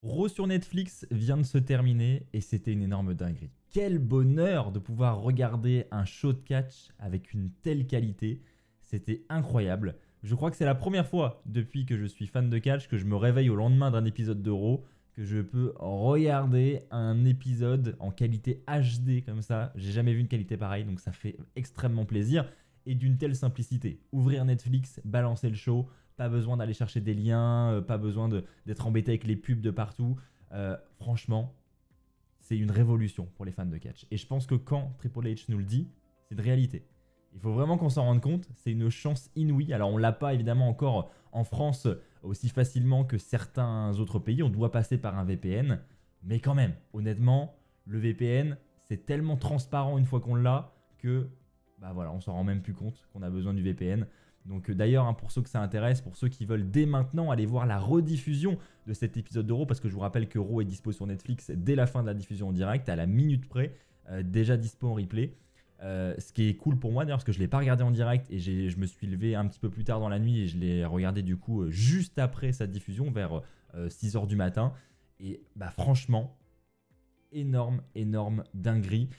Raw sur Netflix vient de se terminer et c'était une énorme dinguerie. Quel bonheur de pouvoir regarder un show de catch avec une telle qualité. C'était incroyable. Je crois que c'est la première fois depuis que je suis fan de catch que je me réveille au lendemain d'un épisode de Raw, que je peux regarder un épisode en qualité HD comme ça. J'ai jamais vu une qualité pareille, donc ça fait extrêmement plaisir. Et d'une telle simplicité. Ouvrir Netflix, balancer le show, pas besoin d'aller chercher des liens, pas besoin d'être embêté avec les pubs de partout. Franchement, c'est une révolution pour les fans de catch. Et je pense que quand Triple H nous le dit, c'est de réalité. Il faut vraiment qu'on s'en rende compte, c'est une chance inouïe. Alors on l'a pas évidemment encore en France aussi facilement que certains autres pays, on doit passer par un VPN. Mais quand même, honnêtement, le VPN, c'est tellement transparent une fois qu'on l'a que bah voilà, on s'en rend même plus compte qu'on a besoin du VPN. Donc d'ailleurs, pour ceux que ça intéresse, pour ceux qui veulent dès maintenant aller voir la rediffusion de cet épisode de Raw, parce que je vous rappelle que Raw est dispo sur Netflix dès la fin de la diffusion en direct, à la minute près, déjà dispo en replay. Ce qui est cool pour moi d'ailleurs, parce que je ne l'ai pas regardé en direct et je me suis levé un petit peu plus tard dans la nuit et je l'ai regardé du coup juste après sa diffusion, vers 6h du matin. Et bah franchement, énorme dinguerie.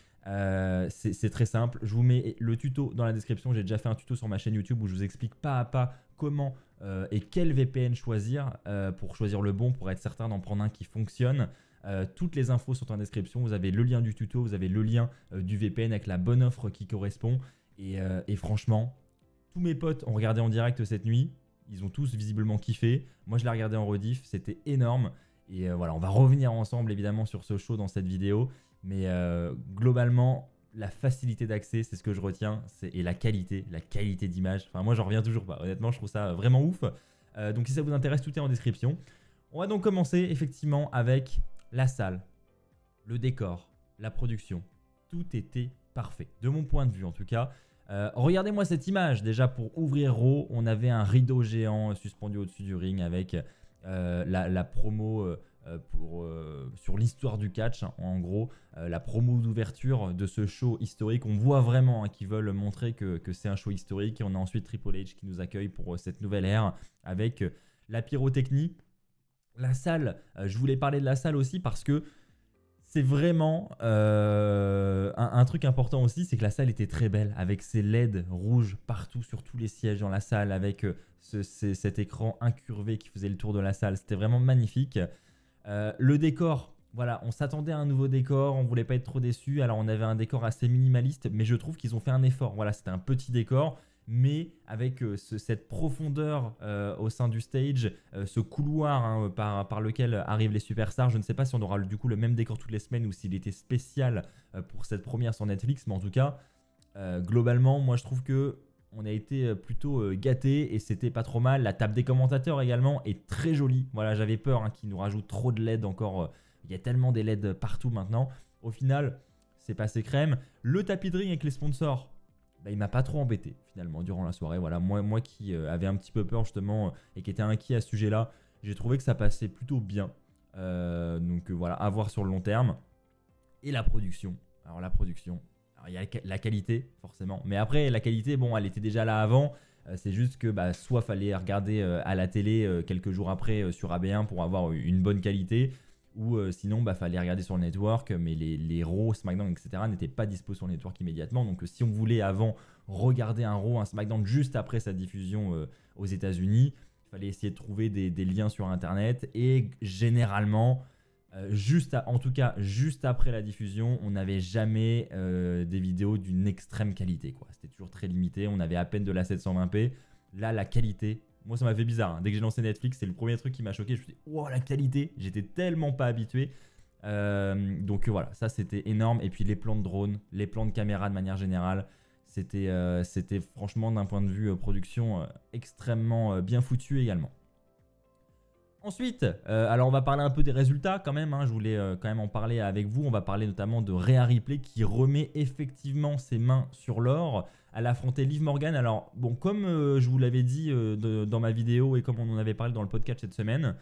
C'est très simple, je vous mets le tuto dans la description. J'ai déjà fait un tuto sur ma chaîne YouTube où je vous explique pas à pas comment et quel VPN choisir pour choisir le bon, pour être certain d'en prendre un qui fonctionne. Toutes les infos sont en description, vous avez le lien du tuto, vous avez le lien du VPN avec la bonne offre qui correspond. Et franchement, tous mes potes ont regardé en direct cette nuit, ils ont tous visiblement kiffé. Moi je l'ai regardé en rediff, c'était énorme. Et voilà, on va revenir ensemble évidemment sur ce show dans cette vidéo. Mais globalement, la facilité d'accès, c'est ce que je retiens. Et la qualité d'image. Enfin, moi, j'en reviens toujours pas. Honnêtement, je trouve ça vraiment ouf. Donc, si ça vous intéresse, tout est en description. On va donc commencer effectivement avec la salle, le décor, la production. Tout était parfait, de mon point de vue en tout cas. Regardez-moi cette image. Déjà, pour ouvrir Raw, on avait un rideau géant suspendu au-dessus du ring avec la promo sur l'histoire du catch, hein, en gros, la promo d'ouverture de ce show historique. On voit vraiment qu'ils veulent montrer que c'est un show historique. Et on a ensuite Triple H qui nous accueille pour cette nouvelle ère avec la pyrotechnie. La salle, je voulais parler de la salle aussi parce que c'est vraiment un truc important aussi, c'est que la salle était très belle avec ses LED rouges partout sur tous les sièges dans la salle, avec cet écran incurvé qui faisait le tour de la salle. C'était vraiment magnifique. Le décor, voilà, on s'attendait à un nouveau décor, on voulait pas être trop déçu. Alors on avait un décor assez minimaliste, mais je trouve qu'ils ont fait un effort. Voilà, c'était un petit décor, mais avec cette profondeur au sein du stage, ce couloir hein, par lequel arrivent les superstars. Je ne sais pas si on aura du coup le même décor toutes les semaines ou s'il était spécial pour cette première sur Netflix, mais en tout cas, globalement, moi je trouve que on a été plutôt gâtés et c'était pas trop mal. La table des commentateurs également est très jolie. Voilà, j'avais peur hein, qu'ils nous rajoutent trop de LED encore. Il y a tellement des LED partout maintenant. Au final, c'est passé crème. Le tapis de ring avec les sponsors, bah, il m'a pas trop embêté finalement durant la soirée. Voilà, moi qui avais un petit peu peur justement et qui était inquiet à ce sujet-là, j'ai trouvé que ça passait plutôt bien. Donc voilà, à voir sur le long terme. Et la production. Alors la production, alors, il y a la qualité forcément, mais après la qualité, bon, elle était déjà là avant. C'est juste que bah, soit fallait regarder à la télé quelques jours après sur AB1 pour avoir une bonne qualité, ou sinon bah, fallait regarder sur le network, mais les Raw, SmackDown, etc. n'étaient pas dispo sur le network immédiatement. Donc si on voulait avant regarder un Raw, un SmackDown juste après sa diffusion aux États-Unis, il fallait essayer de trouver des liens sur Internet. Et généralement, en tout cas, juste après la diffusion, on n'avait jamais des vidéos d'une extrême qualité, quoi. C'était toujours très limité. On avait à peine de la 720p. Là, la qualité, moi, ça m'a fait bizarre. Hein. Dès que j'ai lancé Netflix, c'est le premier truc qui m'a choqué. Je me suis dit, wow, la qualité, j'étais tellement pas habitué. Donc voilà, ça c'était énorme. Et puis les plans de drone, les plans de caméra de manière générale, c'était franchement d'un point de vue production extrêmement bien foutu également. Ensuite, alors on va parler un peu des résultats quand même, hein, je voulais quand même en parler avec vous. On va parler notamment de Rhea Ripley qui remet effectivement ses mains sur l'or. Elle a affronté Liv Morgan. Alors bon, comme je vous l'avais dit dans ma vidéo et comme on en avait parlé dans le podcast cette semaine,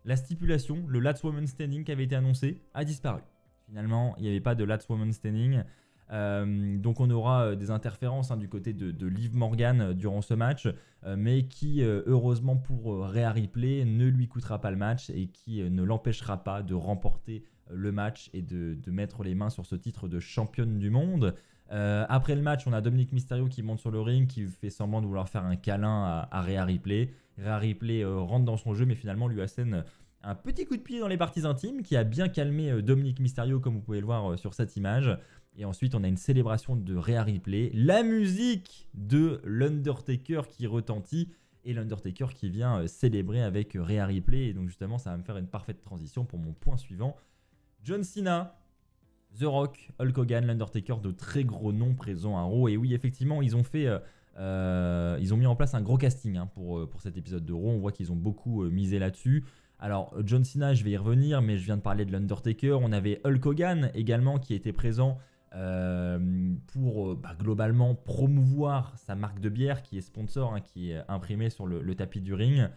la stipulation, le Last Woman Standing qui avait été annoncé, a disparu. Finalement, il n'y avait pas de Last Woman Standing. Donc on aura des interférences du côté de Liv Morgan durant ce match, mais qui heureusement pour Rhea Ripley ne lui coûtera pas le match et qui ne l'empêchera pas de remporter le match et de mettre les mains sur ce titre de championne du monde. Après le match, on a Dominic Mysterio qui monte sur le ring, qui fait semblant de vouloir faire un câlin à Rhea Ripley. Rhea Ripley rentre dans son jeu, mais finalement lui assène un petit coup de pied dans les parties intimes qui a bien calmé Dominic Mysterio, comme vous pouvez le voir sur cette image. Et ensuite, on a une célébration de Rhea Ripley, la musique de l'Undertaker qui retentit et l'Undertaker qui vient célébrer avec Rhea Ripley. Et donc justement, ça va me faire une parfaite transition pour mon point suivant. John Cena, The Rock, Hulk Hogan, l'Undertaker, de très gros noms présents à Raw. Et oui, effectivement, ils ont mis en place un gros casting pour cet épisode de Raw. On voit qu'ils ont beaucoup misé là-dessus. Alors, John Cena, je vais y revenir, mais je viens de parler de l'Undertaker. On avait Hulk Hogan également qui était présent pour globalement promouvoir sa marque de bière qui est sponsor, qui est imprimée sur le tapis du ring.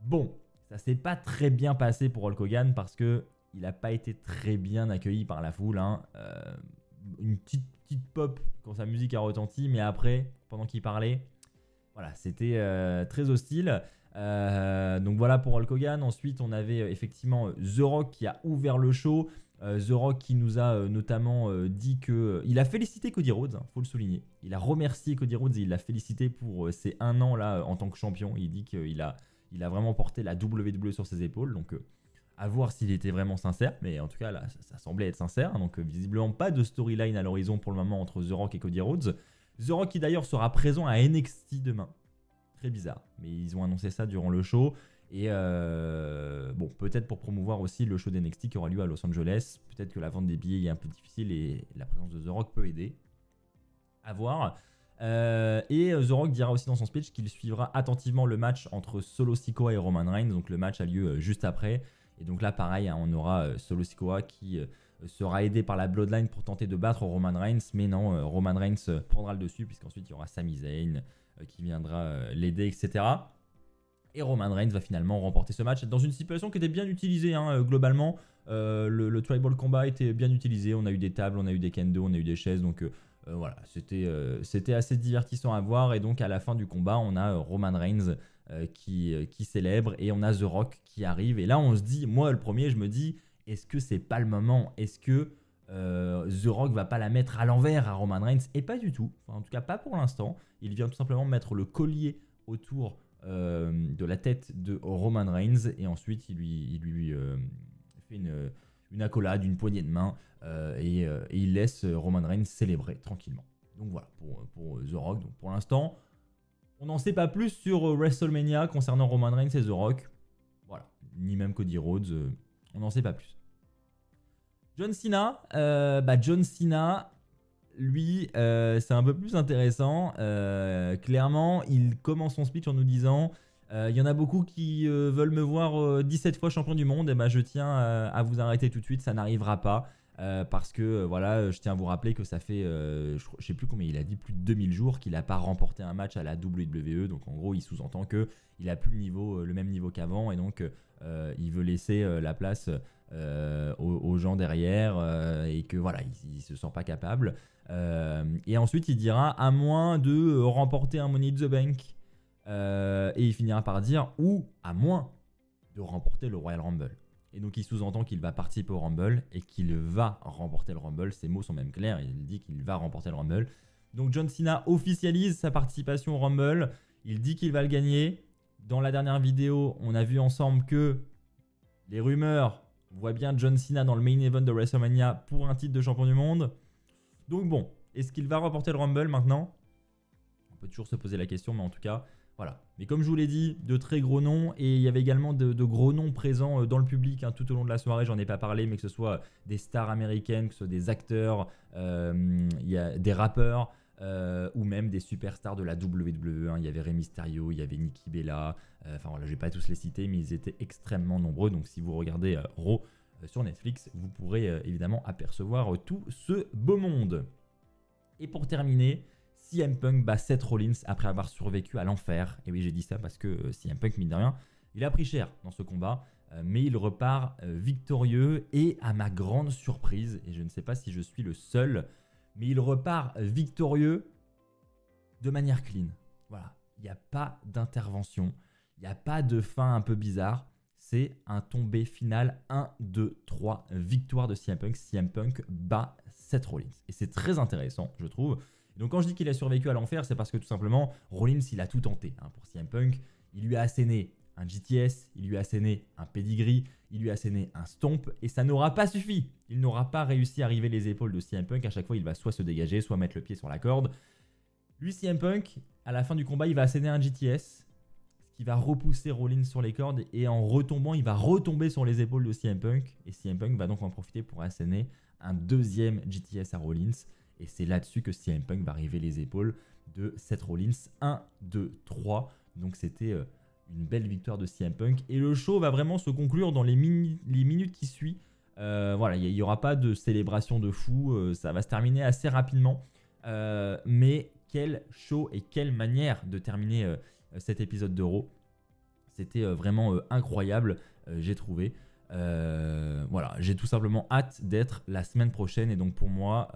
Bon, ça s'est pas très bien passé pour Hulk Hogan parce que il n'a pas été très bien accueilli par la foule. Une petite pop quand sa musique a retenti, mais après, pendant qu'il parlait, voilà, c'était très hostile. Donc voilà pour Hulk Hogan. Ensuite, on avait effectivement The Rock qui a ouvert le show. The Rock qui nous a notamment dit que... il a félicité Cody Rhodes, faut le souligner. Il a remercié Cody Rhodes et il l'a félicité pour ses 1 an là en tant que champion. Il dit qu'il a vraiment porté la WWE sur ses épaules. Donc à voir s'il était vraiment sincère. Mais en tout cas là, ça semblait être sincère. Donc visiblement pas de storyline à l'horizon pour le moment entre The Rock et Cody Rhodes. The Rock qui d'ailleurs sera présent à NXT demain. Très bizarre. Mais ils ont annoncé ça durant le show. Et bon, peut-être pour promouvoir aussi le show d'NXT qui aura lieu à Los Angeles. Peut-être que la vente des billets est un peu difficile et la présence de The Rock peut aider. À voir. Et The Rock dira aussi dans son speech qu'il suivra attentivement le match entre Solo Sikoa et Roman Reigns. Donc le match a lieu juste après. Et donc là, pareil, on aura Solo Sikoa qui sera aidé par la Bloodline pour tenter de battre Roman Reigns. Mais non, Roman Reigns prendra le dessus puisqu'ensuite il y aura Sami Zayn qui viendra l'aider, etc. Et Roman Reigns va finalement remporter ce match dans une situation qui était bien utilisée globalement. Le Tribal Combat était bien utilisé. On a eu des tables, on a eu des kendo, on a eu des chaises. Donc voilà, c'était assez divertissant à voir. Et donc à la fin du combat, on a Roman Reigns qui célèbre et on a The Rock qui arrive. Et là, on se dit, moi le premier, je me dis, est-ce que c'est pas le moment? Est-ce que The Rock va pas la mettre à l'envers à Roman Reigns? Et pas du tout. Enfin, en tout cas, pas pour l'instant. Il vient tout simplement mettre le collier autour de la tête de Roman Reigns et ensuite il lui fait une accolade, une poignée de main et il laisse Roman Reigns célébrer tranquillement. Donc voilà pour The Rock. Donc pour l'instant, on n'en sait pas plus sur WrestleMania concernant Roman Reigns et The Rock. Voilà, ni même Cody Rhodes, on n'en sait pas plus. John Cena, John Cena, lui, c'est un peu plus intéressant. Clairement, il commence son speech en nous disant il y en a beaucoup qui veulent me voir 17 fois champion du monde. Et je tiens à vous arrêter tout de suite, ça n'arrivera pas. Parce que voilà, je tiens à vous rappeler que ça fait, je sais plus combien il a dit, plus de 2000 jours qu'il n'a pas remporté un match à la WWE. Donc en gros, il sous-entend qu'il n'a plus le même niveau qu'avant. Et donc, il veut laisser la place aux gens derrière et que voilà, il se sent pas capable. Et ensuite il dira à moins de remporter un Money in the Bank et il finira par dire ou à moins de remporter le Royal Rumble. Et donc il sous-entend qu'il va participer au Rumble et qu'il va remporter le Rumble. Ses mots sont même clairs, il dit qu'il va remporter le Rumble. Donc John Cena officialise sa participation au Rumble, il dit qu'il va le gagner. Dans la dernière vidéo, on a vu ensemble que les rumeurs voient bien John Cena dans le main event de WrestleMania pour un titre de champion du monde. Donc bon, est-ce qu'il va remporter le Rumble maintenant? On peut toujours se poser la question, mais en tout cas, voilà. Mais comme je vous l'ai dit, de très gros noms, et il y avait également de gros noms présents dans le public tout au long de la soirée, j'en ai pas parlé, mais que ce soit des stars américaines, que ce soit des acteurs, il y a des rappeurs, ou même des superstars de la WWE. Il y avait Rey Mysterio, il y avait Nikki Bella, enfin voilà, je vais pas tous les citer, mais ils étaient extrêmement nombreux, donc si vous regardez Raw, sur Netflix, vous pourrez évidemment apercevoir tout ce beau monde. Et pour terminer, CM Punk bat Seth Rollins après avoir survécu à l'enfer. Et oui, j'ai dit ça parce que CM Punk, mine de rien, il a pris cher dans ce combat, mais il repart victorieux. Et à ma grande surprise, et je ne sais pas si je suis le seul, mais il repart victorieux de manière clean. Voilà, il n'y a pas d'intervention, il n'y a pas de fin un peu bizarre. C'est un tombé final 1, 2, 3, victoire de CM Punk. CM Punk bat Seth Rollins. Et c'est très intéressant, je trouve. Et donc quand je dis qu'il a survécu à l'enfer, c'est parce que tout simplement, Rollins, il a tout tenté pour CM Punk. Il lui a asséné un GTS, il lui a asséné un pedigree, il lui a asséné un stomp, et ça n'aura pas suffi. Il n'aura pas réussi à arriver les épaules de CM Punk. À chaque fois, il va soit se dégager, soit mettre le pied sur la corde. Lui, CM Punk, à la fin du combat, il va asséner un GTS, qui va repousser Rollins sur les cordes, et en retombant, il va retomber sur les épaules de CM Punk, et CM Punk va donc en profiter pour asséner un deuxième GTS à Rollins, et c'est là-dessus que CM Punk va arriver les épaules de Seth Rollins. 1, 2, 3, donc c'était une belle victoire de CM Punk, et le show va vraiment se conclure dans les minutes qui suivent. Voilà, il n'y aura pas de célébration de fou, ça va se terminer assez rapidement, mais quel show et quelle manière de terminer cet épisode de Raw. C'était vraiment incroyable, j'ai trouvé. Voilà, j'ai tout simplement hâte d'être la semaine prochaine, et donc pour moi,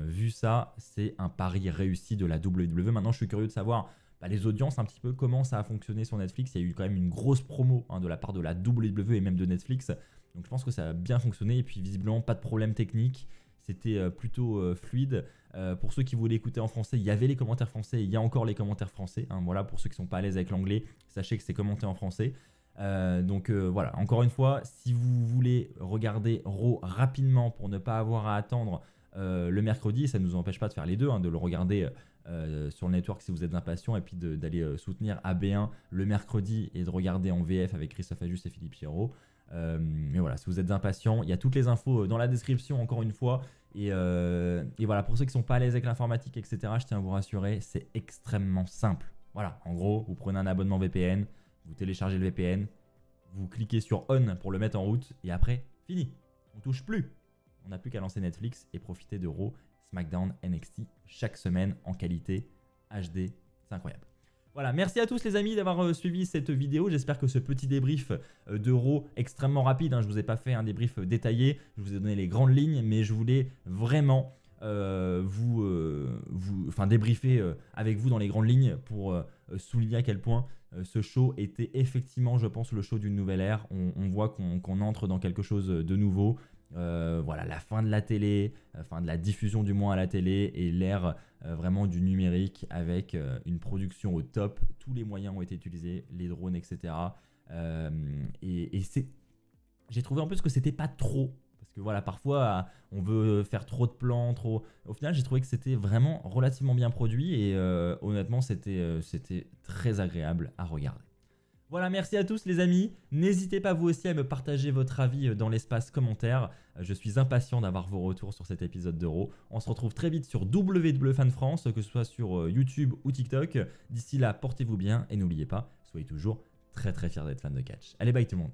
vu ça, c'est un pari réussi de la WWE. Maintenant, je suis curieux de savoir les audiences un petit peu, comment ça a fonctionné sur Netflix. Il y a eu quand même une grosse promo de la part de la WWE et même de Netflix, donc je pense que ça a bien fonctionné, et puis visiblement pas de problème technique. C'était plutôt fluide. Pour ceux qui voulaient écouter en français, il y avait les commentaires français, il y a encore les commentaires français. Voilà, pour ceux qui ne sont pas à l'aise avec l'anglais, sachez que c'est commenté en français. Donc voilà, encore une fois, si vous voulez regarder Raw rapidement pour ne pas avoir à attendre le mercredi, ça ne nous empêche pas de faire les deux, de le regarder sur le network si vous êtes impatient, et puis d'aller soutenir AB1 le mercredi et de regarder en VF avec Christophe Ajus et Philippe Pierrot. Mais voilà, si vous êtes impatient, il y a toutes les infos dans la description, encore une fois. Et voilà, pour ceux qui ne sont pas à l'aise avec l'informatique, etc., je tiens à vous rassurer, c'est extrêmement simple. Voilà, en gros, vous prenez un abonnement VPN, vous téléchargez le VPN, vous cliquez sur On pour le mettre en route, et après, fini. On touche plus. On n'a plus qu'à lancer Netflix et profiter de Raw, SmackDown, NXT chaque semaine en qualité HD. C'est incroyable. Voilà, merci à tous les amis d'avoir suivi cette vidéo. J'espère que ce petit débrief de Raw extrêmement rapide, je ne vous ai pas fait un débrief détaillé, je vous ai donné les grandes lignes, mais je voulais vraiment débriefer avec vous dans les grandes lignes pour souligner à quel point ce show était effectivement, je pense, le show d'une nouvelle ère. On voit qu'on entre dans quelque chose de nouveau. Voilà, la fin de la télé, fin de la diffusion du moins à la télé, et l'ère vraiment du numérique avec une production au top. Tous les moyens ont été utilisés, les drones, etc. J'ai trouvé en plus que c'était pas trop, parce que voilà, parfois on veut faire trop de plans, trop. Au final, j'ai trouvé que c'était vraiment relativement bien produit, et honnêtement, c'était très agréable à regarder. Voilà, merci à tous les amis. N'hésitez pas vous aussi à me partager votre avis dans l'espace commentaire. Je suis impatient d'avoir vos retours sur cet épisode de Raw. On se retrouve très vite sur WWFan France, que ce soit sur YouTube ou TikTok. D'ici là, portez-vous bien, et n'oubliez pas, soyez toujours très très fiers d'être fan de catch. Allez, bye tout le monde.